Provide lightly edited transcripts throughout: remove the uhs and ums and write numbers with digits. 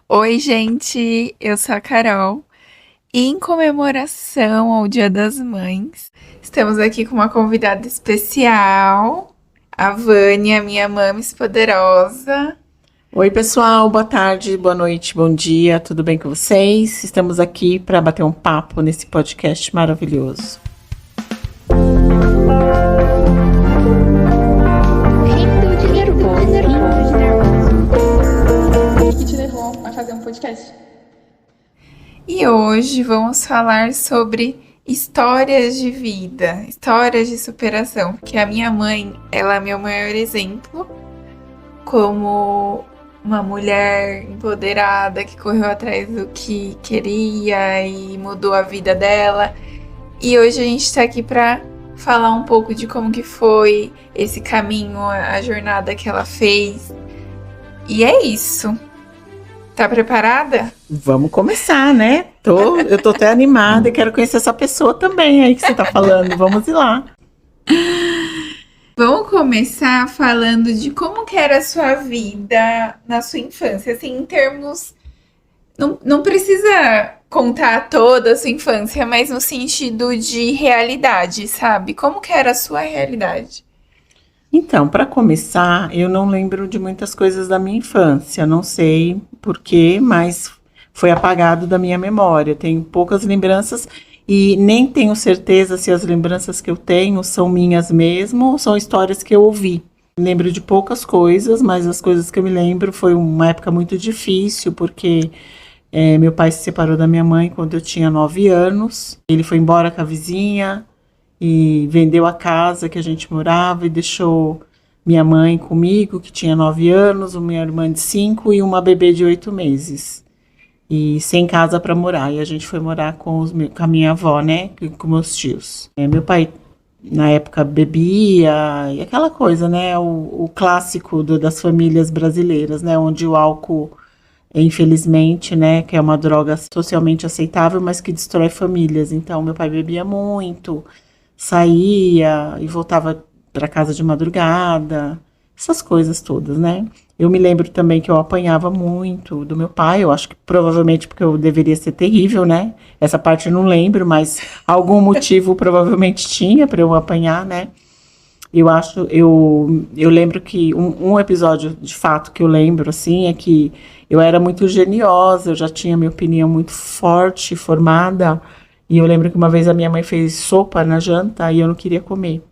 Oi, gente, eu sou a Carol. E em comemoração ao Dia das Mães, estamos aqui com uma convidada especial, a Vânia, minha mames poderosa. Oi, pessoal, boa tarde, boa noite, bom dia, tudo bem com vocês? Estamos aqui para bater um papo nesse podcast maravilhoso. O que te levou a fazer um podcast? E hoje vamos falar sobre histórias de vida, histórias de superação, porque a minha mãe, ela é meu maior exemplo como uma mulher empoderada que correu atrás do que queria e mudou a vida dela. E hoje a gente tá aqui pra falar um pouco de como que foi esse caminho, a jornada que ela fez. E é isso. Tá preparada? Vamos começar, né? Eu tô até animada e quero conhecer essa pessoa também aí que você tá falando. Vamos ir lá. Vamos começar falando de como que era a sua vida na sua infância, assim, em termos. Não precisa contar toda a sua infância, mas no sentido de realidade, sabe? Como que era a sua realidade? Então, para começar, eu não lembro de muitas coisas da minha infância, não sei por quê, mas foi apagado da minha memória. Tenho poucas lembranças e nem tenho certeza se as lembranças que eu tenho são minhas mesmo ou são histórias que eu ouvi. Lembro de poucas coisas, mas as coisas que eu me lembro foi uma época muito difícil, porque meu pai se separou da minha mãe quando eu tinha 9 anos. Ele foi embora com a vizinha e vendeu a casa que a gente morava e deixou minha mãe comigo, que tinha 9 anos, minha irmã de 5 e uma bebê de 8 meses. E sem casa para morar. E a gente foi morar com a minha avó, né? Com meus tios. Meu pai, na época, bebia e aquela coisa, né? O clássico das famílias brasileiras, né? Onde o álcool, infelizmente, né? Que é uma droga socialmente aceitável, mas que destrói famílias. Então, meu pai bebia muito, saía e voltava para casa de madrugada, essas coisas todas, né? Eu me lembro também que eu apanhava muito do meu pai, eu acho que provavelmente porque eu deveria ser terrível, né? Essa parte eu não lembro, mas algum motivo provavelmente tinha para eu apanhar, né? Eu lembro que um episódio de fato que eu lembro, assim, é que eu era muito geniosa, eu já tinha minha opinião muito forte, formada, e eu lembro que uma vez a minha mãe fez sopa na janta e eu não queria comer.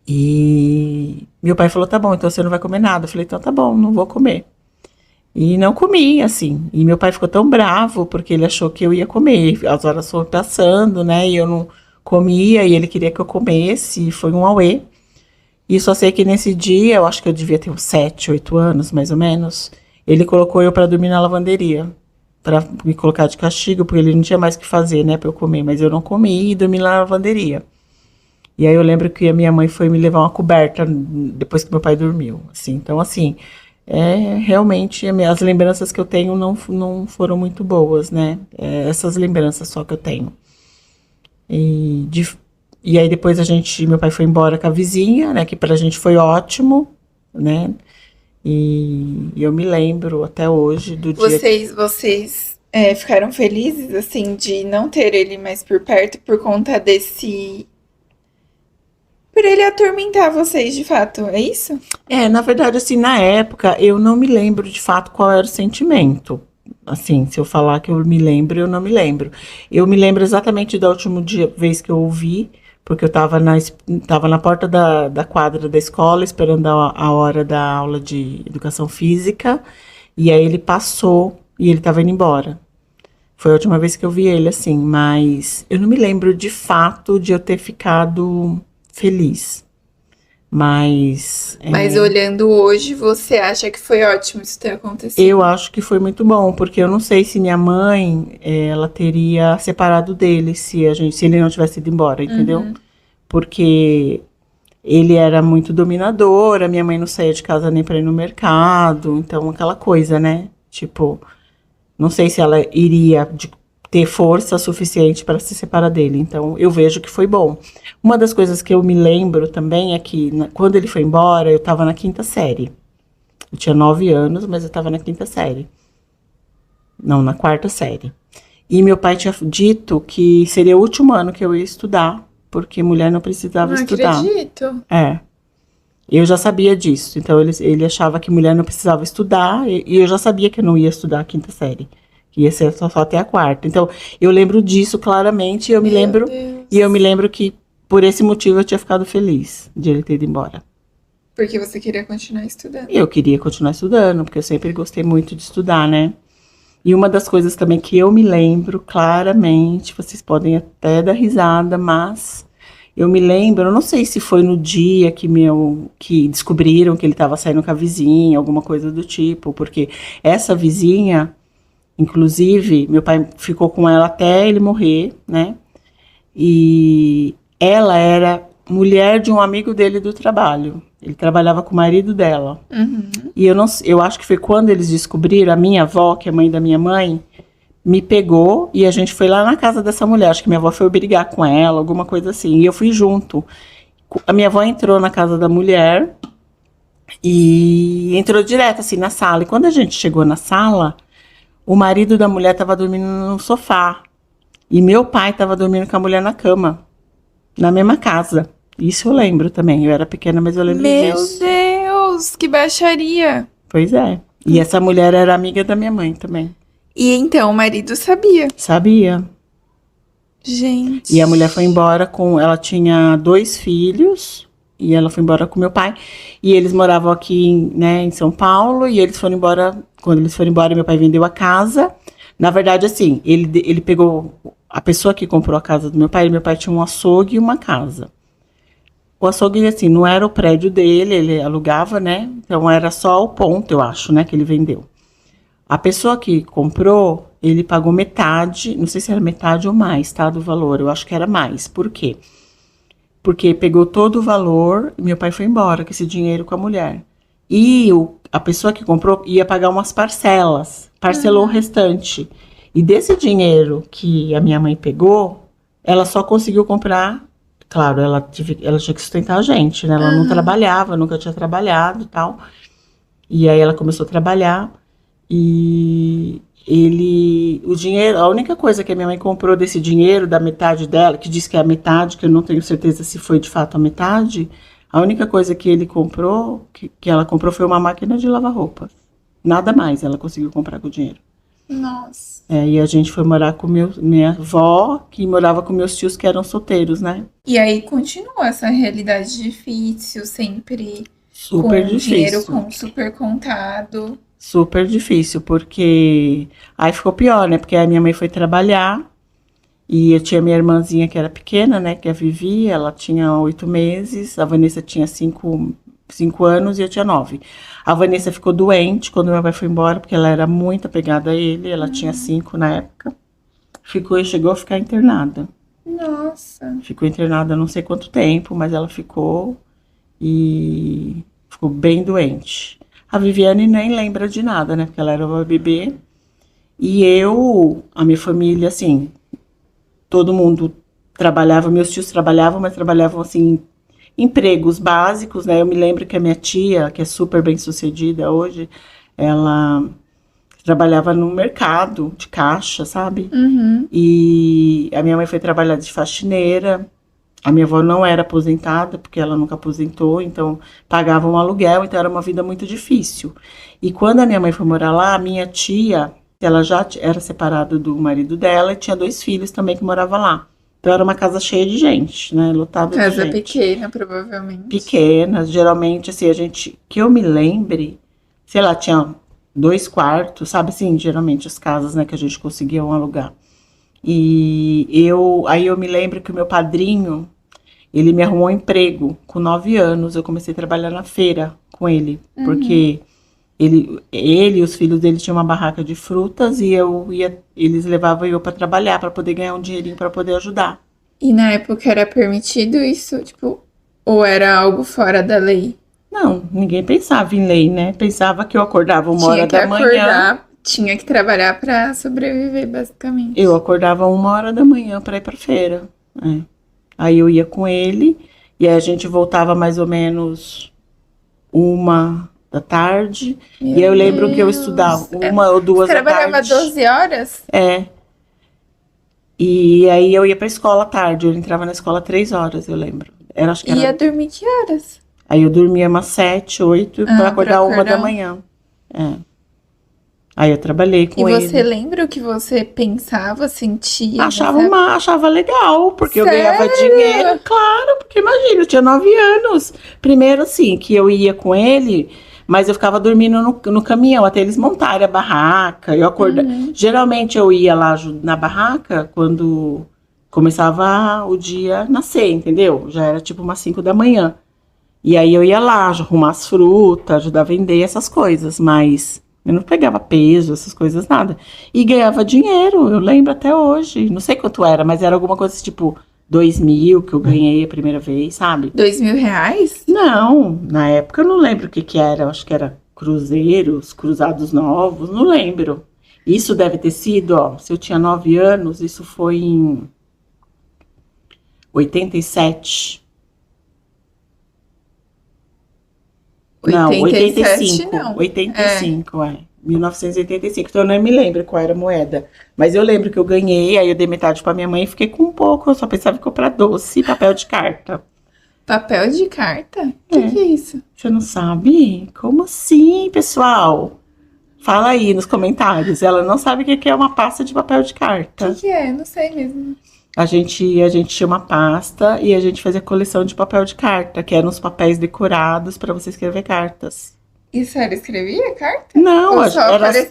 E meu pai falou, tá bom, então você não vai comer nada. Eu falei, então tá bom, não vou comer. E não comi, assim. E meu pai ficou tão bravo porque ele achou que eu ia comer. As horas foram passando, né? E eu não comia e ele queria que eu comesse. E foi um auê. E só sei que nesse dia, eu acho que eu devia ter uns 7, 8 anos, mais ou menos. Ele colocou eu para dormir na lavanderia. Para me colocar de castigo, porque ele não tinha mais o que fazer, né? Para eu comer. Mas eu não comi e dormi na lavanderia. E aí eu lembro que a minha mãe foi me levar uma coberta depois que meu pai dormiu, assim. Então, assim, realmente as lembranças que eu tenho não foram muito boas, né? Essas lembranças só que eu tenho. E, de, e aí depois meu pai foi embora com a vizinha, né? Que pra gente foi ótimo, né? E eu me lembro até hoje do dia. Vocês ficaram felizes, assim, de não ter ele mais por perto por conta desse. Por ele atormentar vocês, de fato, é isso? Na verdade, assim, na época, eu não me lembro de fato qual era o sentimento. Assim, se eu falar que eu me lembro, eu não me lembro. Eu me lembro exatamente da vez que eu ouvi, porque eu tava na porta da quadra da escola, esperando a hora da aula de educação física, e aí ele passou e ele estava indo embora. Foi a última vez que eu vi ele, assim, mas eu não me lembro de fato de eu ter ficado feliz. Mas Mas olhando hoje, você acha que foi ótimo isso ter acontecido? eu acho que foi muito bom, porque eu não sei se minha mãe, ela teria separado dele se ele não tivesse ido embora, entendeu? Porque ele era muito dominador, a minha mãe não saía de casa nem para ir no mercado, então aquela coisa, né? Tipo, não sei se ela iria ter força suficiente para se separar dele. Então, eu vejo que foi bom. Uma das coisas que eu me lembro também é que, quando ele foi embora, eu estava na quinta série. Eu tinha 9 anos, mas eu estava na quinta série. Não, na quarta série. E meu pai tinha dito que seria o último ano que eu ia estudar, porque mulher não precisava Não estudar. acredito. É. Eu já sabia disso. Então ele achava que mulher não precisava estudar, e eu já sabia que eu não ia estudar a quinta série. Que ia ser só até a quarta. Então, eu lembro disso claramente, e eu me Meu lembro. Deus. E eu me lembro que por esse motivo eu tinha ficado feliz de ele ter ido embora. Porque você queria continuar estudando. E eu queria continuar estudando, porque eu sempre gostei muito de estudar, né? E uma das coisas também que eu me lembro claramente, vocês podem até dar risada, mas eu me lembro, eu não sei se foi no dia que descobriram que ele estava saindo com a vizinha, alguma coisa do tipo, porque essa vizinha, inclusive, meu pai ficou com ela até ele morrer, né? E ela era mulher de um amigo dele do trabalho. Ele trabalhava com o marido dela. Uhum. E eu acho que foi quando eles descobriram, a minha avó, que é mãe da minha mãe, me pegou e a gente foi lá na casa dessa mulher. Acho que minha avó foi brigar com ela, alguma coisa assim. E eu fui junto. A minha avó entrou na casa da mulher e entrou direto assim na sala. E quando a gente chegou na sala, o marido da mulher estava dormindo no sofá. E meu pai estava dormindo com a mulher na cama, na mesma casa. Isso eu lembro também. Eu era pequena, mas eu lembro Meu disso. Deus, que baixaria. Pois é. E essa mulher era amiga da minha mãe também. E então o marido sabia. Sabia. Gente. E a mulher foi embora com. Ela tinha 2 filhos. E ela foi embora com meu pai. E eles moravam aqui, né, em São Paulo. E eles foram embora. Quando eles foram embora, meu pai vendeu a casa. Na verdade, assim, ele pegou a pessoa que comprou a casa do meu pai tinha um açougue e uma casa. O açougue, assim, não era o prédio dele, ele alugava, né? Então era só o ponto, eu acho, né, que ele vendeu. A pessoa que comprou, ele pagou metade, não sei se era metade ou mais, tá, do valor, eu acho que era mais. Por quê? Porque pegou todo o valor e meu pai foi embora com esse dinheiro com a mulher. E a pessoa que comprou ia pagar umas parcelas, parcelou o restante. E desse dinheiro que a minha mãe pegou, ela só conseguiu comprar. Claro, ela tinha que sustentar a gente, né? Ela não trabalhava, nunca tinha trabalhado e tal. E aí ela começou a trabalhar e o dinheiro, a única coisa que a minha mãe comprou desse dinheiro, da metade dela, que diz que é a metade, que eu não tenho certeza se foi de fato a metade, a única coisa que ele comprou, que ela comprou foi uma máquina de lavar roupa. Nada mais ela conseguiu comprar com o dinheiro. Nossa. E a gente foi morar com minha avó, que morava com meus tios que eram solteiros, né? E aí continua essa realidade difícil, sempre Super com difícil. dinheiro com super contado. Super difícil, porque aí ficou pior, né? Porque a minha mãe foi trabalhar e eu tinha minha irmãzinha que era pequena, né? Que é a Vivi, ela tinha 8 meses, a Vanessa tinha 5 anos e eu tinha 9. A Vanessa ficou doente quando meu pai foi embora, porque ela era muito apegada a ele, ela tinha 5 na época. Chegou a ficar internada. Nossa. Ficou internada não sei quanto tempo, mas ela ficou e ficou bem doente. A Viviane nem lembra de nada, né? Porque ela era uma bebê. E a minha família, assim, todo mundo trabalhava, meus tios trabalhavam, mas trabalhavam, assim, empregos básicos, né? Eu me lembro que a minha tia, que é super bem sucedida hoje, ela trabalhava no mercado de caixa, sabe? Uhum. E a minha mãe foi trabalhar de faxineira. A minha avó não era aposentada, porque ela nunca aposentou, então pagava um aluguel, então era uma vida muito difícil. E quando a minha mãe foi morar lá, a minha tia, ela já era separada do marido dela e tinha 2 filhos também que moravam lá. Então era uma casa cheia de gente, né? Lotada de Casa gente. pequena, provavelmente. Pequenas, geralmente, assim, que eu me lembre, sei lá, tinha 2 quartos, sabe assim, geralmente as casas, né, que a gente conseguia alugar. E aí eu me lembro que o meu padrinho, ele me arrumou um emprego com 9 anos. Eu comecei a trabalhar na feira com ele, porque ele e os filhos dele tinham uma barraca de frutas e eles levavam eu para trabalhar, para poder ganhar um dinheirinho para poder ajudar. E na época era permitido isso, tipo, ou era algo fora da lei? Não, ninguém pensava em lei, né? Pensava que eu acordava 1 hora da manhã. Acordar, tinha que trabalhar pra sobreviver, basicamente. Eu acordava 1 hora da manhã para ir para feira. Aí eu ia com ele e aí a gente voltava mais ou menos da tarde. Meu E eu lembro que eu Deus. estudava 1 ou 2 da Trabalhava tarde. 12 horas? É. E aí eu ia pra escola à tarde. Eu entrava na escola 3 horas, eu lembro. Acho que E ia era. dormir que horas? Aí eu dormia umas 7, 8 pra Ah, pra acordar 1 da acordar. manhã. É. Aí eu trabalhei E com você ele. lembra o que você pensava, sentia nessa época? Achava legal, porque eu ganhava dinheiro, Sério? claro, porque imagina, eu tinha 9 anos. Primeiro, assim, que eu ia com ele, mas eu ficava dormindo no caminhão até eles montarem a barraca. Eu acordava. Uhum. Geralmente eu ia lá na barraca quando começava o dia nascer, entendeu? Já era tipo umas 5 da manhã. E aí eu ia lá arrumar as frutas, ajudar a vender essas coisas, mas eu não pegava peso, essas coisas, nada. E ganhava dinheiro, eu lembro até hoje. Não sei quanto era, mas era alguma coisa tipo 2.000 que eu ganhei a primeira vez, sabe? 2.000 reais? Não, na época eu não lembro o que que era, eu acho que era cruzeiros, cruzados novos, não lembro. Isso deve ter sido, ó, se eu tinha 9 anos, isso foi em 87. Não, 87 85. não. É. 85, é. 1985. Então eu não me lembro qual era a moeda. Mas eu lembro que eu ganhei, aí eu dei metade pra minha mãe e fiquei com um pouco. Eu só pensava em comprar doce e papel de carta. Papel de carta? O que É. é isso? Você não sabe? Como assim, pessoal? Fala aí nos comentários. Ela não sabe o que é uma pasta de papel de O carta. que é? Não sei mesmo. A gente tinha uma pasta e a gente fazia coleção de papel de carta, que eram os papéis decorados para você escrever cartas. E sério, escrevia carta? Não, Ou só era só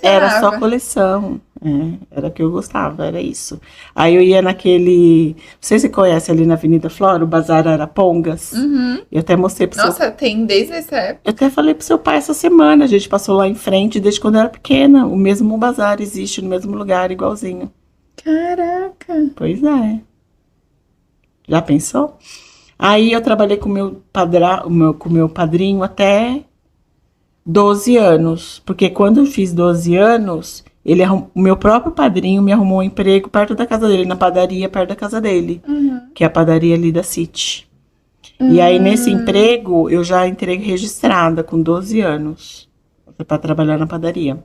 colecionava? coleção. É, era que eu gostava, era isso. Aí eu ia naquele. Não sei se você conhece ali na Avenida Flora, o Bazar Arapongas. Uhum. Eu até mostrei pro seu. Nossa, tem desde essa época. Eu até falei pro seu pai essa semana. A gente passou lá em frente desde quando eu era pequena. O mesmo bazar existe no mesmo lugar, igualzinho. Caraca. Pois é. Já pensou? Aí eu trabalhei com com meu padrinho até 12 anos, porque quando eu fiz 12 anos, o meu próprio padrinho me arrumou um emprego perto da casa dele, na padaria perto da casa dele, Uhum. que é a padaria ali da City. E aí nesse emprego eu já entrei registrada com 12 anos para trabalhar na padaria.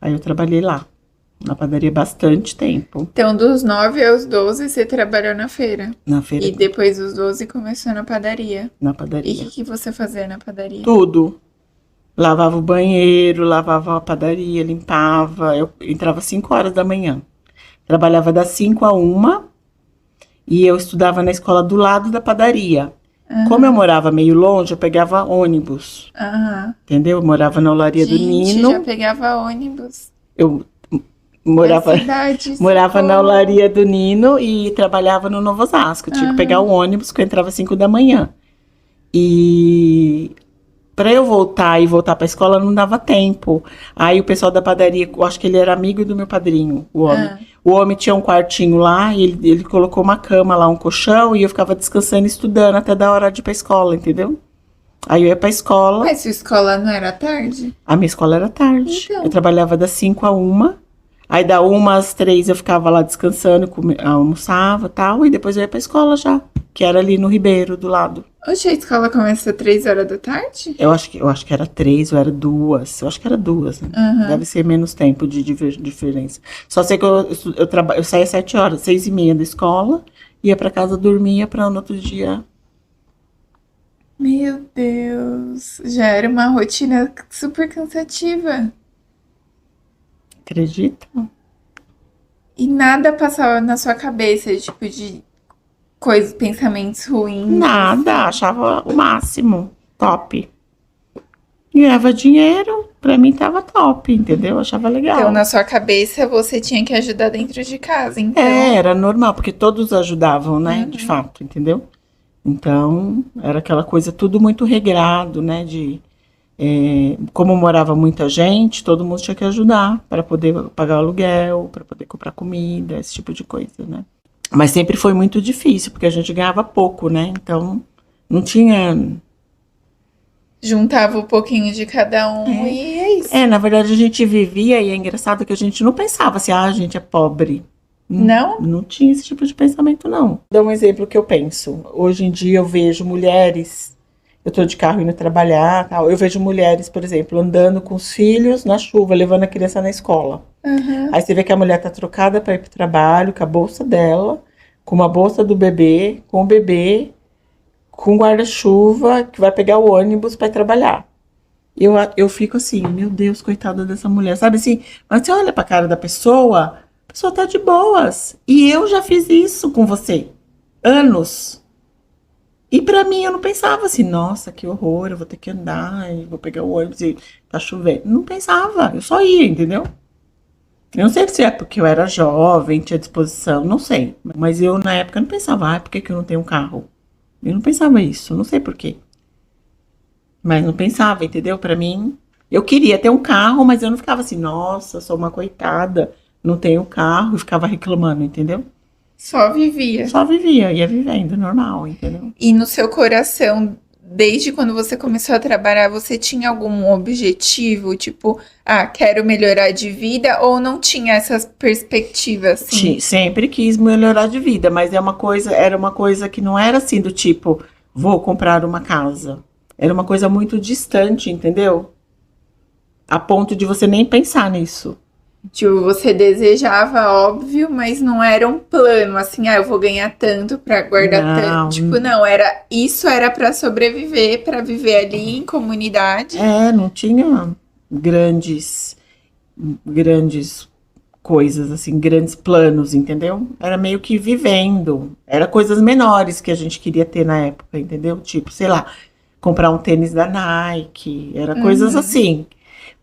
Aí eu trabalhei lá, na padaria bastante tempo, Então, dos 9 aos 12, você trabalhou na feira. na feira, E depois dos 12 começou na padaria. na E o padaria. que você fazia na padaria? Tudo. Lavava o banheiro, lavava a padaria, limpava. Eu entrava às 5 horas da manhã. Trabalhava das 5 a 1 e eu estudava na escola do lado da padaria. Como eu morava meio longe, eu pegava ônibus, Aham. entendeu? Eu morava na Olaria do Gente, Nino. já pegava ônibus Eu da morava, cidade. morava na socorro. Olaria do Nino e trabalhava no Novo Osasco. Eu tinha que pegar o ônibus, que eu entrava às 5 da manhã. E para eu voltar para a escola não dava tempo. Aí o pessoal da padaria, eu acho que ele era amigo do meu padrinho, o homem. Ah. O homem tinha um quartinho lá e ele colocou uma cama lá, um colchão, e eu ficava descansando e estudando até da hora de ir pra escola, entendeu? Aí eu ia pra escola, Mas sua escola não era tarde? a minha escola era tarde. Então. Eu trabalhava das 5 a 1. Aí da 1 às 3 eu ficava lá descansando, almoçava e tal, e depois eu ia pra escola já, que era ali no Ribeiro, do lado. Hoje a escola começa 3 horas da tarde? Eu acho que era 3 ou era 2. Eu acho que era 2, né? Deve ser menos tempo de diferença. Só sei que eu saía às 7 horas, 6:30 da escola, ia pra casa, dormia pra no outro dia. Meu Deus, já era uma rotina super cansativa. Acredita? E nada passava na sua cabeça, tipo, de coisas, pensamentos ruins. Nada, achava o máximo. Top. Ganhava dinheiro, pra mim tava top, entendeu? Achava legal. Então, na sua cabeça, você tinha que ajudar dentro de casa, então. Era normal, porque todos ajudavam, né? De fato, entendeu? Então, era aquela coisa tudo muito regrado, né? Como morava muita gente, todo mundo tinha que ajudar para poder pagar o aluguel, para poder comprar comida, esse tipo de coisa, né? Mas sempre foi muito difícil, porque a gente ganhava pouco, né? Então, não tinha. Juntava um pouquinho de cada um e é isso. Na verdade a gente vivia e é engraçado que a gente não pensava assim, a gente é pobre. Não? Não tinha esse tipo de pensamento, não. Vou dar um exemplo que eu penso. Hoje em dia eu vejo mulheres. eu tô de carro indo trabalhar, tal. Eu vejo mulheres, por exemplo, andando com os filhos na chuva, levando a criança na escola. Aham. Aí você vê que a mulher tá trocada para ir pro trabalho, com a bolsa dela, com uma bolsa do bebê, com o bebê, com guarda-chuva, que vai pegar o ônibus para trabalhar. Eu fico assim, meu Deus, coitada dessa mulher, sabe assim? Mas você olha pra cara da pessoa, a pessoa tá de boas. E eu já fiz isso com você, anos. E pra mim eu não pensava assim, nossa, que horror, eu vou ter que andar, e vou pegar o ônibus e tá chovendo. Não pensava, eu só ia, entendeu? Eu não sei se é porque eu era jovem, tinha disposição, não sei. Mas eu na época não pensava, por que que eu não tenho um carro? Eu não pensava isso, não sei por quê. Mas não pensava, entendeu? Pra mim, eu queria ter um carro, mas eu não ficava assim, nossa, sou uma coitada, não tenho carro, e ficava reclamando, entendeu? Só vivia. Só vivia, ia vivendo, normal, entendeu? E no seu coração, desde quando você começou a trabalhar, você tinha algum objetivo? Tipo, quero melhorar de vida? Ou não tinha essas perspectivas assim? Sempre quis melhorar de vida, mas era uma coisa que não era assim do tipo, vou comprar uma casa. Era uma coisa muito distante, entendeu? A ponto de você nem pensar nisso. Tipo, você desejava, óbvio, mas não era um plano assim, eu vou ganhar tanto pra guardar tanto. Não, Tipo, não, isso era pra sobreviver, pra viver ali em comunidade. não tinha grandes, grandes coisas, assim, grandes planos, entendeu? Era meio que vivendo. Era coisas menores que a gente queria ter na época, entendeu? Tipo, sei lá, comprar um tênis da Nike, era coisas assim.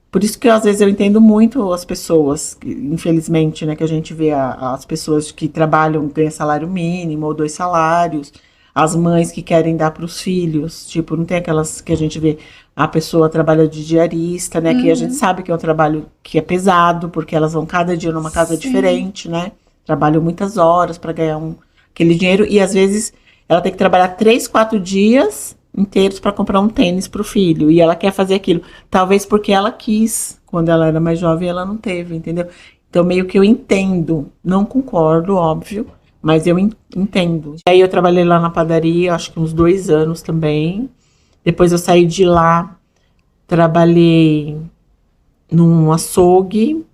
Por isso que às vezes eu entendo muito as pessoas, infelizmente, né, que a gente vê as pessoas que trabalham, ganham salário mínimo ou 2 salários, as mães que querem dar para os filhos, tipo, não tem aquelas que a gente vê, a pessoa trabalha de diarista, né, que a gente sabe que é um trabalho que é pesado, porque elas vão cada dia numa casa Sim. diferente, né, trabalham muitas horas para ganhar aquele dinheiro e às vezes ela tem que trabalhar 3, 4 dias inteiros para comprar um tênis para o filho. E ela quer fazer aquilo. Talvez porque ela quis. Quando ela era mais jovem, ela não teve, entendeu? Então, meio que eu entendo. Não concordo, óbvio. Mas eu entendo. Aí eu trabalhei lá na padaria, acho que uns 2 anos também. Depois eu saí de lá. Trabalhei num açougue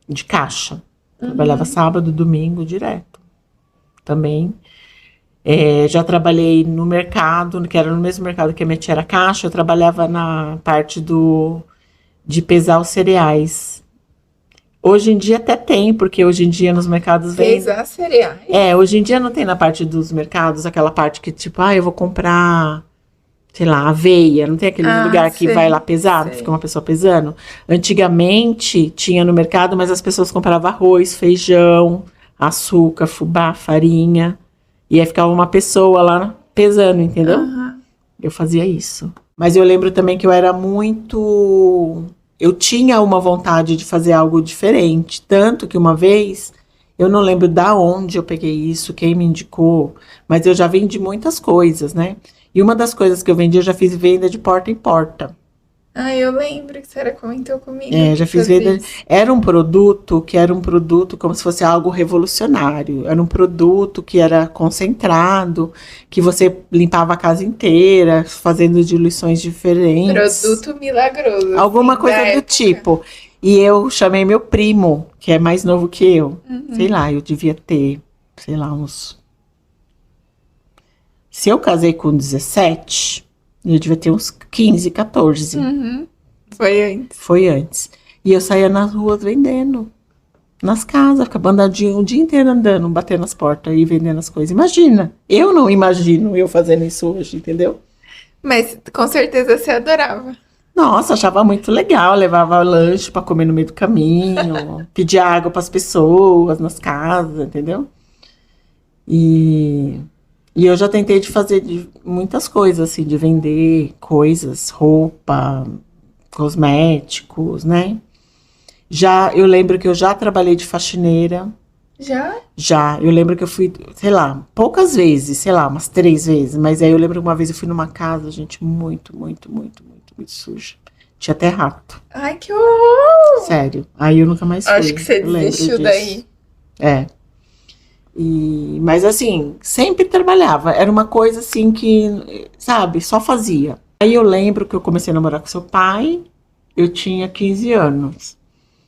de caixa. Trabalhava sábado, domingo, direto. Também. Já trabalhei no mercado, que era no mesmo mercado que a minha tia era caixa, eu trabalhava na parte de pesar os cereais. Hoje em dia até tem, porque hoje em dia nos mercados vem... Pesar cereais? Hoje em dia não tem na parte dos mercados aquela parte que tipo, eu vou comprar, sei lá, aveia, não tem aquele lugar que sei, vai lá pesar, sei. fica uma pessoa pesando? Antigamente tinha no mercado, mas as pessoas compravam arroz, feijão, açúcar, fubá, farinha... E aí ficava uma pessoa lá pesando, entendeu? Eu fazia isso. Mas eu lembro também que eu era muito... Eu tinha uma vontade de fazer algo diferente. Tanto que uma vez, eu não lembro da onde eu peguei isso, quem me indicou, mas eu já vendi muitas coisas, né? E uma das coisas que eu vendi, eu já fiz venda de porta em porta. Eu lembro que você comentou comigo. Já fiz venda. Era um produto como se fosse algo revolucionário. Era um produto que era concentrado, que você limpava a casa inteira, fazendo diluições diferentes. Produto milagroso. Alguma assim, coisa da do época. tipo. E eu chamei meu primo, que é mais novo que eu. Sei lá, eu devia ter, sei lá, uns... Se eu casei com 17, eu devia ter uns 15, 14. Foi antes. Foi antes. E eu saía nas ruas vendendo. Nas casas, ficava andadinho o dia inteiro andando, batendo nas portas e vendendo as coisas. Imagina. Eu não imagino eu fazendo isso hoje, entendeu? Mas com certeza você adorava. Nossa, achava muito legal. Levava lanche para comer no meio do caminho, pedia água para as pessoas nas casas, entendeu? E eu já tentei de fazer muitas coisas, assim, de vender coisas, roupa, cosméticos, né? Eu lembro que eu já trabalhei de faxineira. Já? Já. Eu lembro que eu fui, sei lá, poucas vezes, sei lá, umas 3 vezes. Mas aí eu lembro que uma vez eu fui numa casa, gente, muito, muito, muito, muito, muito suja. Tinha até rato. Ai, que horror! Sério. Aí eu nunca mais fui. Acho que você Eu lembro desistiu disso. daí. Mas assim, sempre trabalhava. Era uma coisa assim que, sabe, só fazia. Aí eu lembro que eu comecei a namorar com seu pai, eu tinha 15 anos.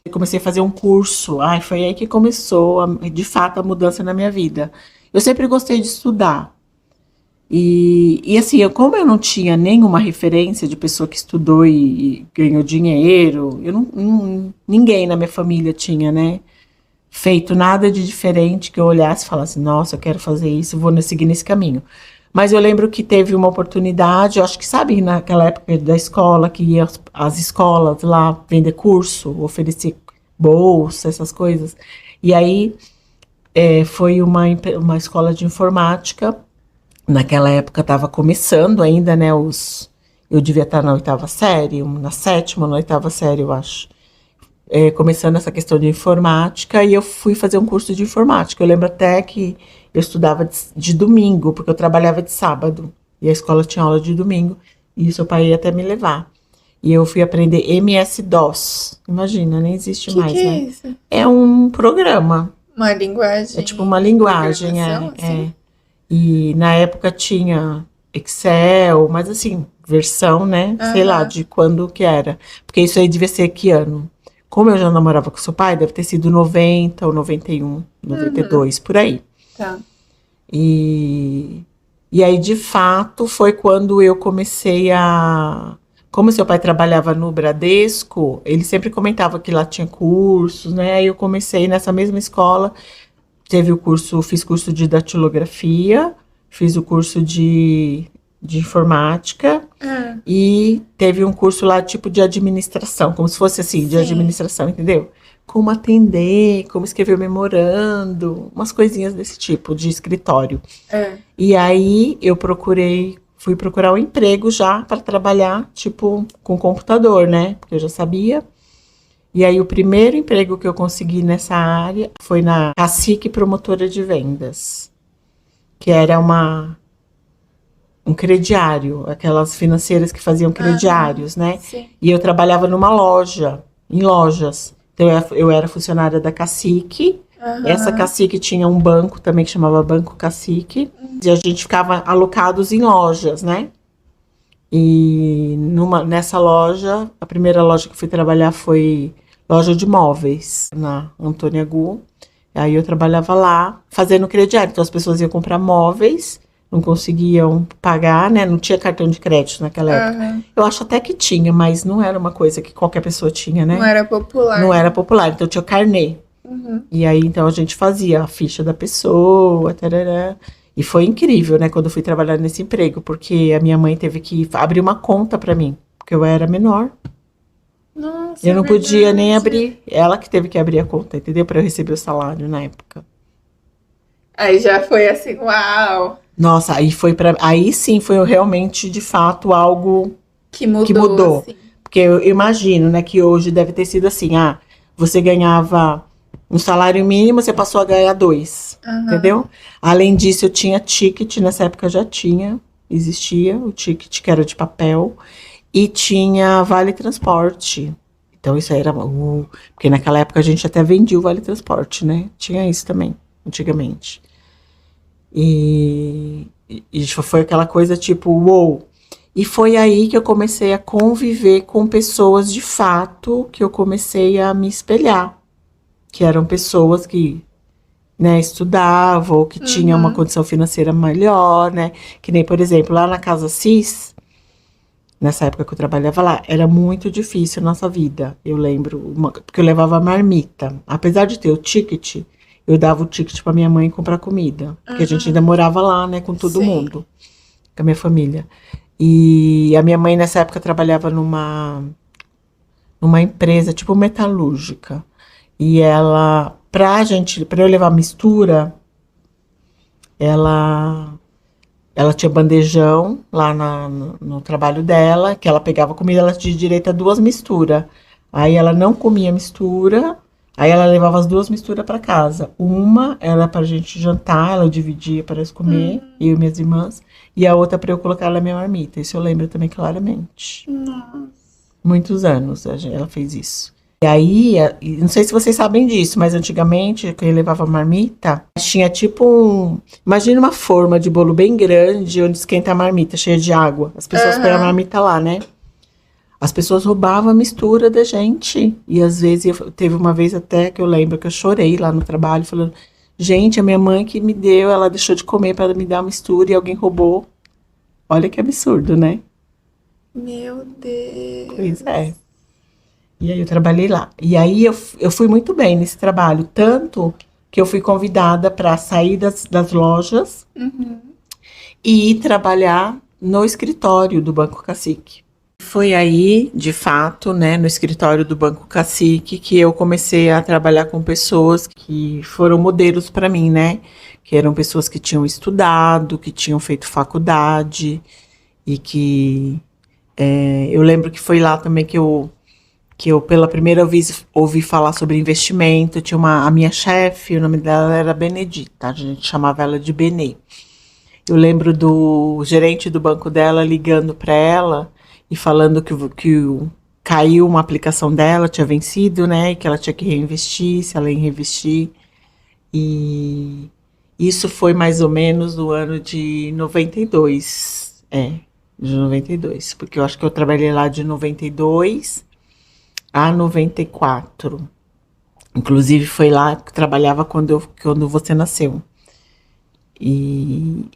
Eu comecei a fazer um curso. Ai, foi aí que começou, de fato, a mudança na minha vida. Eu sempre gostei de estudar. Assim, como eu não tinha nenhuma referência de pessoa que estudou e ganhou dinheiro, ninguém na minha família tinha, né, feito nada de diferente que eu olhasse e falasse, nossa, eu quero fazer isso, vou seguir nesse caminho. Mas eu lembro que teve uma oportunidade, eu acho que sabe, naquela época da escola, que ia as escolas lá vender curso, oferecer bolsa, essas coisas. E aí foi uma escola de informática. Naquela época estava começando ainda, né? Eu devia estar na 8ª série, na 7ª, na 8ª série, eu acho. Começando essa questão de informática, e eu fui fazer um curso de informática. Eu lembro até que eu estudava de domingo, porque eu trabalhava de sábado, e a escola tinha aula de domingo, e o seu pai ia até me levar. E eu fui aprender MS-DOS. Imagina, nem existe mais, que né? É isso? É um programa. Uma linguagem. É tipo uma linguagem, assim? E na época tinha Excel, mas assim, versão, né? Sei lá, de quando que era. Porque isso aí devia ser que ano? Como eu já namorava com seu pai, deve ter sido 90 ou 91, 92, por aí. Tá. E aí, de fato, foi quando eu comecei a... Como seu pai trabalhava no Bradesco, ele sempre comentava que lá tinha cursos, né? Aí eu comecei nessa mesma escola, fiz curso de datilografia, fiz o curso de informática e teve um curso lá tipo de administração, como se fosse assim, de administração, entendeu? Como atender, como escrever memorando, umas coisinhas desse tipo, de escritório. E aí eu fui procurar um emprego já para trabalhar, tipo, com computador, né? Porque eu já sabia. E aí o primeiro emprego que eu consegui nessa área foi na Cacique Promotora de Vendas, que era um crediário, aquelas financeiras que faziam crediários, né? Sim. E eu trabalhava numa loja, em lojas. Então eu era funcionária da Cacique. Essa Cacique tinha um banco também que chamava Banco Cacique. E a gente ficava alocados em lojas, né? E nessa loja, a primeira loja que eu fui trabalhar foi loja de móveis, na Antônia Gu. Aí eu trabalhava lá, fazendo crediário. Então as pessoas iam comprar móveis, não conseguiam pagar, né? Não tinha cartão de crédito naquela época. Eu acho até que tinha, mas não era uma coisa que qualquer pessoa tinha, né? Não era popular. Não era popular, então tinha carnê. E aí, então, a gente fazia a ficha da pessoa, tarará. E foi incrível, né, quando eu fui trabalhar nesse emprego, porque a minha mãe teve que abrir uma conta pra mim, porque eu era menor. Nossa, Eu não podia nem abrir, ela que teve que abrir a conta, entendeu? Pra eu receber o salário na época. Aí já foi assim, uau. Nossa, aí sim foi realmente, de fato, algo que mudou. Assim. Porque eu imagino, né, que hoje deve ter sido assim, você ganhava um salário mínimo, você passou a ganhar 2, entendeu? Além disso, eu tinha ticket, nessa época já existia o ticket, que era de papel, e tinha vale transporte. Então, isso aí era... porque naquela época a gente até vendia o vale transporte, né? Tinha isso também, antigamente. E foi aquela coisa tipo, uou! E foi aí que eu comecei a conviver com pessoas de fato, que eu comecei a me espelhar. Que eram pessoas que, né, estudavam, ou que tinham uma condição financeira melhor, né? Que nem, por exemplo, lá na Casa Cis, nessa época que eu trabalhava lá, era muito difícil a nossa vida. Eu lembro, porque eu levava marmita. Apesar de ter o ticket, eu dava o ticket para minha mãe comprar comida. Porque a gente ainda morava lá, né, com todo mundo, com a minha família. E a minha mãe, nessa época, trabalhava numa empresa, tipo metalúrgica. E ela, pra eu levar mistura, ela tinha bandejão lá no trabalho dela, que ela pegava comida, ela tinha direito a 2 misturas. Aí ela não comia mistura, aí ela levava as 2 misturas para casa. Uma era pra gente jantar, ela dividia para nós comer, eu e minhas irmãs, e a outra para eu colocar na minha marmita. Isso eu lembro também claramente. Nossa. Muitos anos ela fez isso. E aí, não sei se vocês sabem disso, mas antigamente, quem levava marmita, tinha tipo imagina uma forma de bolo bem grande, onde esquenta a marmita, cheia de água. As pessoas põem a marmita lá, né? As pessoas roubavam a mistura da gente. E às vezes, teve uma vez até que eu lembro que eu chorei lá no trabalho, falando, gente, a minha mãe que me deu, ela deixou de comer para me dar a mistura e alguém roubou. Olha que absurdo, né? Meu Deus. Pois é. E aí eu trabalhei lá. E aí eu fui muito bem nesse trabalho, tanto que eu fui convidada para sair das lojas e ir trabalhar no escritório do Banco Cacique. Foi aí, de fato, né, no escritório do Banco Cacique, que eu comecei a trabalhar com pessoas que foram modelos para mim, né? Que eram pessoas que tinham estudado, que tinham feito faculdade e que eu lembro que foi lá também que eu pela primeira vez ouvi falar sobre investimento. Tinha a minha chefe, o nome dela era Benedita, a gente chamava ela de Benê. Eu lembro do gerente do banco dela ligando para ela e falando que caiu uma aplicação dela, tinha vencido, né, e que ela tinha que reinvestir, se ela ia reinvestir. E isso foi mais ou menos no ano de 92, de 92, porque eu acho que eu trabalhei lá de 92 a 94. Inclusive foi lá que eu trabalhava quando você nasceu. E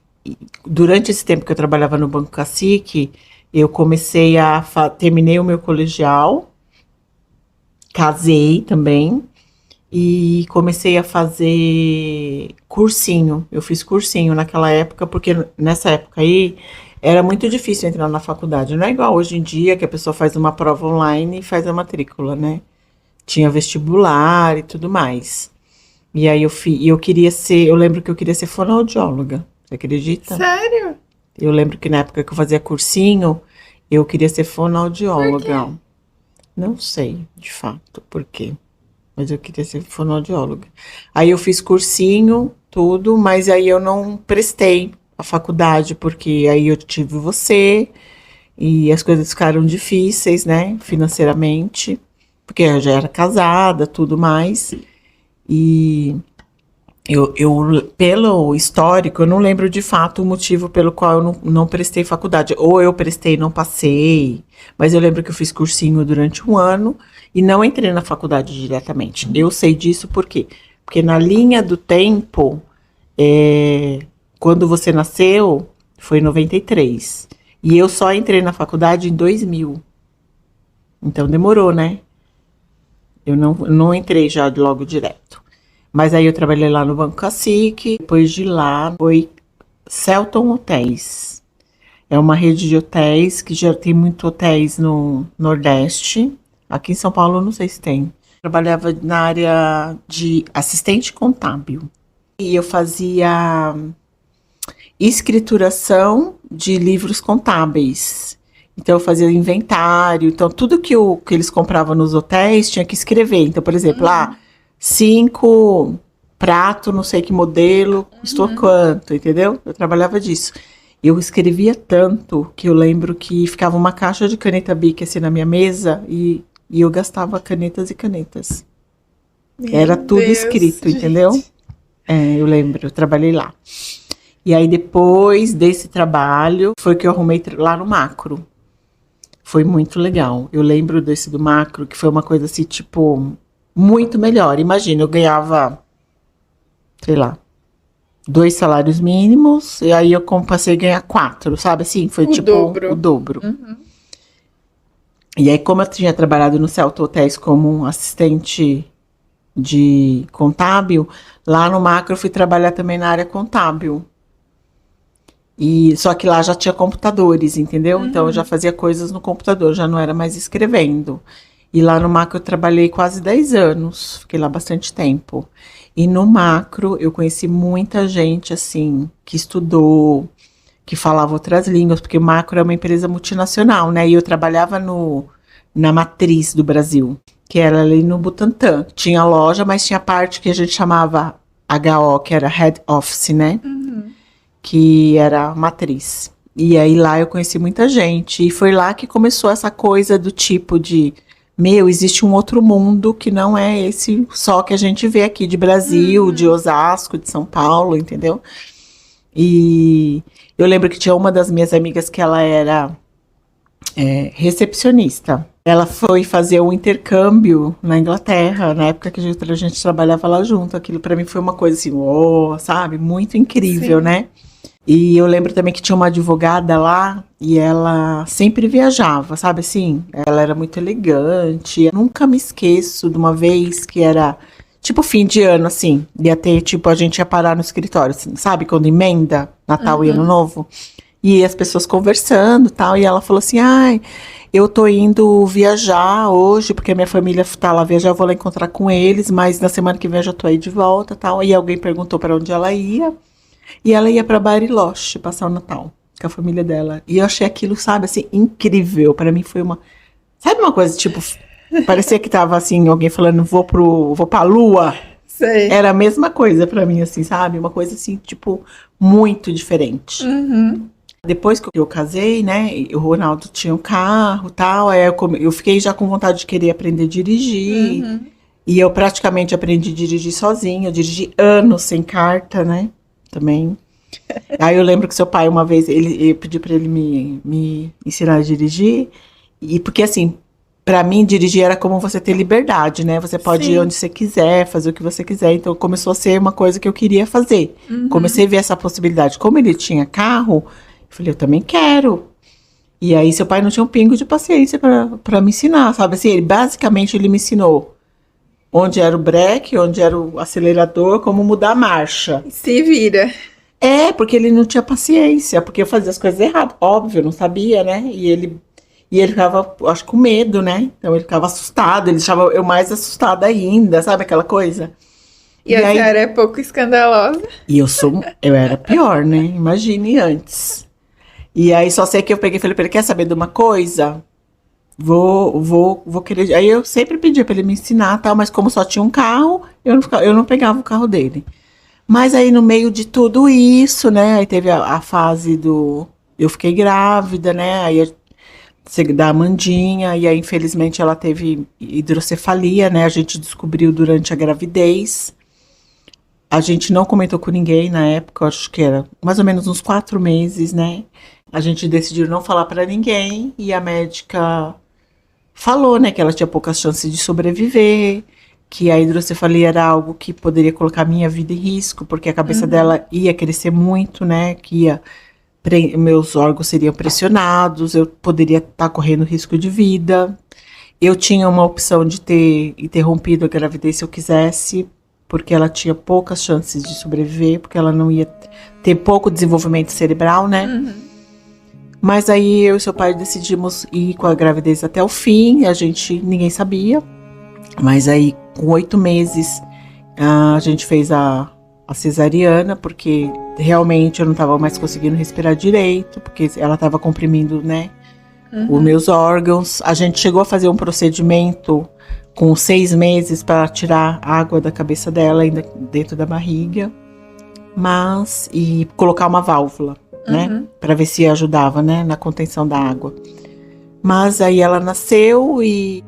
durante esse tempo que eu trabalhava no Banco Cacique, eu comecei terminei o meu colegial, casei também e comecei a fazer cursinho. Eu fiz cursinho naquela época, porque nessa época aí era muito difícil entrar na faculdade. Não é igual hoje em dia, que a pessoa faz uma prova online e faz a matrícula, né? Tinha vestibular e tudo mais. E aí eu queria ser, eu lembro que eu queria ser fonoaudióloga. Você acredita? Sério? Eu lembro que na época que eu fazia cursinho, eu queria ser fonoaudióloga. Por quê? Não sei, de fato, por quê. Mas eu queria ser fonoaudióloga. Aí eu fiz cursinho, tudo, mas aí eu não prestei a faculdade, porque aí eu tive você, e as coisas ficaram difíceis, né, financeiramente, porque eu já era casada, tudo mais. E pelo histórico, eu não lembro de fato o motivo pelo qual eu não prestei faculdade. Ou eu prestei e não passei, mas eu lembro que eu fiz cursinho durante um ano e não entrei na faculdade diretamente. Eu sei disso por quê? Porque na linha do tempo, quando você nasceu, foi em 93. E eu só entrei na faculdade em 2000. Então demorou, né? Eu não entrei já logo direto. Mas aí eu trabalhei lá no Banco Cacique. Depois de lá foi Celton Hotéis. É uma rede de hotéis que já tem muitos hotéis no Nordeste. Aqui em São Paulo não sei se tem. Trabalhava na área de assistente contábil. E eu fazia escrituração de livros contábeis. Então eu fazia inventário. Então tudo que eles compravam nos hotéis tinha que escrever. Então, por exemplo, 5 prato, não sei que modelo, custou quanto, entendeu? Eu trabalhava disso. Eu escrevia tanto que eu lembro que ficava uma caixa de caneta Bic assim na minha mesa e eu gastava canetas e canetas. Era tudo escrito, gente. entendeu? Eu lembro, eu trabalhei lá. E aí depois desse trabalho foi que eu arrumei lá no Macro. Foi muito legal. Eu lembro desse do Macro, que foi uma coisa assim, tipo, muito melhor. Imagina, eu ganhava, sei lá, 2 salários mínimos, e aí eu passei a ganhar 4, sabe assim? Foi tipo o dobro. E aí, como eu tinha trabalhado no Celto Hotéis como um assistente de contábil, lá no Macro eu fui trabalhar também na área contábil. E só que lá já tinha computadores, entendeu? Então eu já fazia coisas no computador, já não era mais escrevendo. E lá no Macro eu trabalhei quase 10 anos, fiquei lá bastante tempo. E no Macro eu conheci muita gente, assim, que estudou, que falava outras línguas, porque o Macro é uma empresa multinacional, né? E eu trabalhava na matriz do Brasil, que era ali no Butantã. Tinha loja, mas tinha parte que a gente chamava HO, que era Head Office, né? Que era a matriz. E aí lá eu conheci muita gente. E foi lá que começou essa coisa do tipo de meu, existe um outro mundo que não é esse só que a gente vê aqui de Brasil, de Osasco, de São Paulo, entendeu? E eu lembro que tinha uma das minhas amigas que ela era recepcionista. Ela foi fazer um intercâmbio na Inglaterra, na época que a gente trabalhava lá junto. Aquilo pra mim foi uma coisa assim, sabe? Muito incrível, Sim. né? E eu lembro também que tinha uma advogada lá e ela sempre viajava, sabe assim? Ela era muito elegante. Eu nunca me esqueço de uma vez que era tipo fim de ano, assim. Ia ter, tipo, a gente ia parar no escritório, assim, sabe? Quando emenda Natal e Ano Novo. E as pessoas conversando e tal. E ela falou assim, ai, eu tô indo viajar hoje, porque a minha família tá lá viajar, eu vou lá encontrar com eles, mas na semana que vem eu já tô aí de volta e tal. E alguém perguntou pra onde ela ia. E ela ia pra Bariloche passar o Natal com a família dela. E eu achei aquilo, sabe, assim, incrível. Pra mim foi uma... Sabe uma coisa, tipo, parecia que tava assim, alguém falando, vou pra Lua. Sei. Era a mesma coisa pra mim, assim, sabe? Uma coisa assim, tipo, muito diferente. Uhum. Depois que eu casei, né, o Ronaldo tinha um carro e tal, aí eu fiquei já com vontade de querer aprender a dirigir. Uhum. E eu praticamente aprendi a dirigir sozinha. Eu dirigi anos sem carta, né, também. Aí eu lembro que seu pai, uma vez, eu pedi pra ele me ensinar a dirigir. E porque, assim, pra mim, dirigir era como você ter liberdade, né? Você pode ir Sim. onde você quiser, fazer o que você quiser. Então começou a ser uma coisa que eu queria fazer. Comecei a ver essa possibilidade. Como ele tinha carro, eu falei, eu também quero. E aí seu pai não tinha um pingo de paciência pra me ensinar, sabe? Assim, basicamente ele me ensinou onde era o breque, onde era o acelerador, como mudar a marcha. Se vira. Porque ele não tinha paciência, porque eu fazia as coisas erradas, óbvio, eu não sabia, né? E ele ficava, acho, com medo, né? Então ele ficava assustado, ele deixava eu mais assustada ainda, sabe aquela coisa? E E a aí, senhora é pouco escandalosa. e eu era pior, né? Imagine antes. E aí só sei que eu peguei e falei pra ele, quer saber de uma coisa? Vou querer. Aí eu sempre pedia pra ele me ensinar, tal, mas como só tinha um carro, eu não pegava o carro dele. Mas aí no meio de tudo isso, né? Aí teve a fase do. Eu fiquei grávida, né? Da Amandinha, e aí infelizmente ela teve hidrocefalia, né? A gente descobriu durante a gravidez. A gente não comentou com ninguém na época, acho que era mais ou menos uns 4 meses, né? A gente decidiu não falar pra ninguém e a médica falou, né, que ela tinha poucas chances de sobreviver, que a hidrocefalia era algo que poderia colocar minha vida em risco, porque a cabeça dela ia crescer muito, né, meus órgãos seriam pressionados, eu poderia estar correndo risco de vida. Eu tinha uma opção de ter interrompido a gravidez se eu quisesse, porque ela tinha poucas chances de sobreviver, porque ela não ia ter pouco desenvolvimento cerebral, né? Mas aí eu e seu pai decidimos ir com a gravidez até o fim, ninguém sabia. Mas aí, com 8 meses, a gente fez a cesariana, porque realmente eu não estava mais conseguindo respirar direito, porque ela estava comprimindo, né, os meus órgãos. A gente chegou a fazer um procedimento com 6 meses para tirar água da cabeça dela, ainda dentro da barriga, e colocar uma válvula, né, para ver se ajudava, né, na contenção da água. Mas aí ela nasceu e